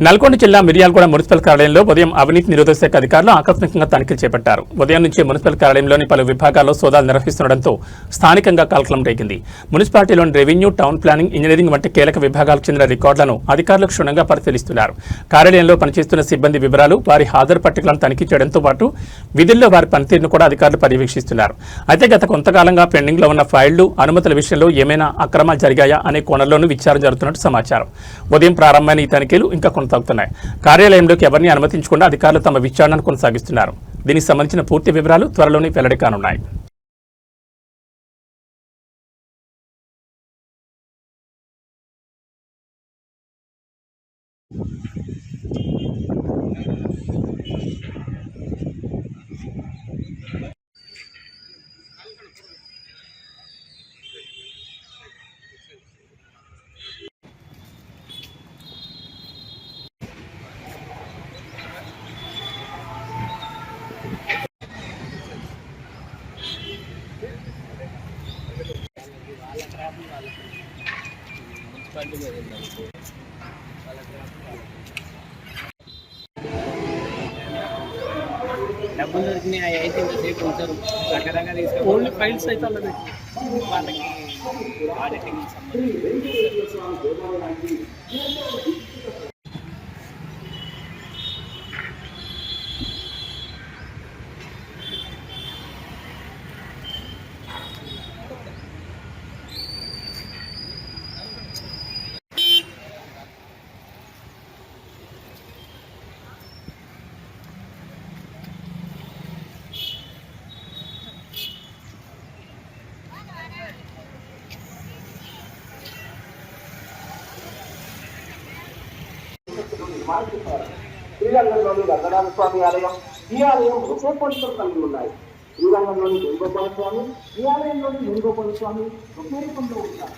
నల్గొండ జిల్లా మిర్యాలగూడ మున్సిపల్ కార్యాలయంలో ఉదయం అవినీతి నిరోధక శాఖ అధికారులు ఆకస్మికంగా తనిఖీలు చేపట్టారు. ఉదయం నుంచి మున్సిపల్ కార్యాలయంలోని పలు విభాగాల్లో సోదాలు నిర్వహిస్తుండటంతో స్థానికంగా కలకలం రేగింది. మున్సిపాలిటీలోని రెవెన్యూ, టౌన్ ప్లానింగ్, ఇంజనీరింగ్ వంటి కీలక విభాగాలకు చెందిన రికార్డులను అధికారులు క్షుణ్ణంగా పరిశీలిస్తున్నారు. కార్యాలయంలో పనిచేస్తున్న సిబ్బంది వివరాలు, వారి హాజరు పట్టికలను తనిఖీ చేయడంతో పాటు విధుల్లో వారి పనితీరును కూడా అధికారులు పర్యవేక్షిస్తున్నారు. అయితే గత కొంతకాలంగా పెండింగ్లో ఉన్న ఫైళ్లు, అనుమతుల విషయంలో ఏమైనా అక్రమాలు జరిగాయా అనే కోణంలోనూ విచారణ జరుగుతున్నట్టు సమాచారం. ఉదయం ప్రారంభమైన ఈ తనిఖీలు ఇంకా కొనసాగుతున్నాయి. కార్యాలయంలోకి ఎవరిని అనుమతించకుండా అధికారులు తమ విచారణను కొనసాగిస్తున్నారు. దీనికి సంబంధించిన పూర్తి వివరాలు త్వరలోనే వెల్లడి కానున్నాయి. డబ్బులు దొరికినాయి అయితే ఇంతసేపు ఉంచారు. రకరకాల ఓన్లీ ఫైల్స్ అయితే వాళ్ళకి ఆడిటింగ్ సంబంధించి శ్రీరంగంలోని రంగనాథ స్వామి ఆలయం, ఈ ఆలయం ఒకే పండితులు కలిగి ఉన్నాయి. శ్రీరంగంలోని వేణుగోపాల స్వామి, ఈ ఆలయంలోని వేణుగోపాల స్వామి ఒకే రూపంలో ఉంటారు.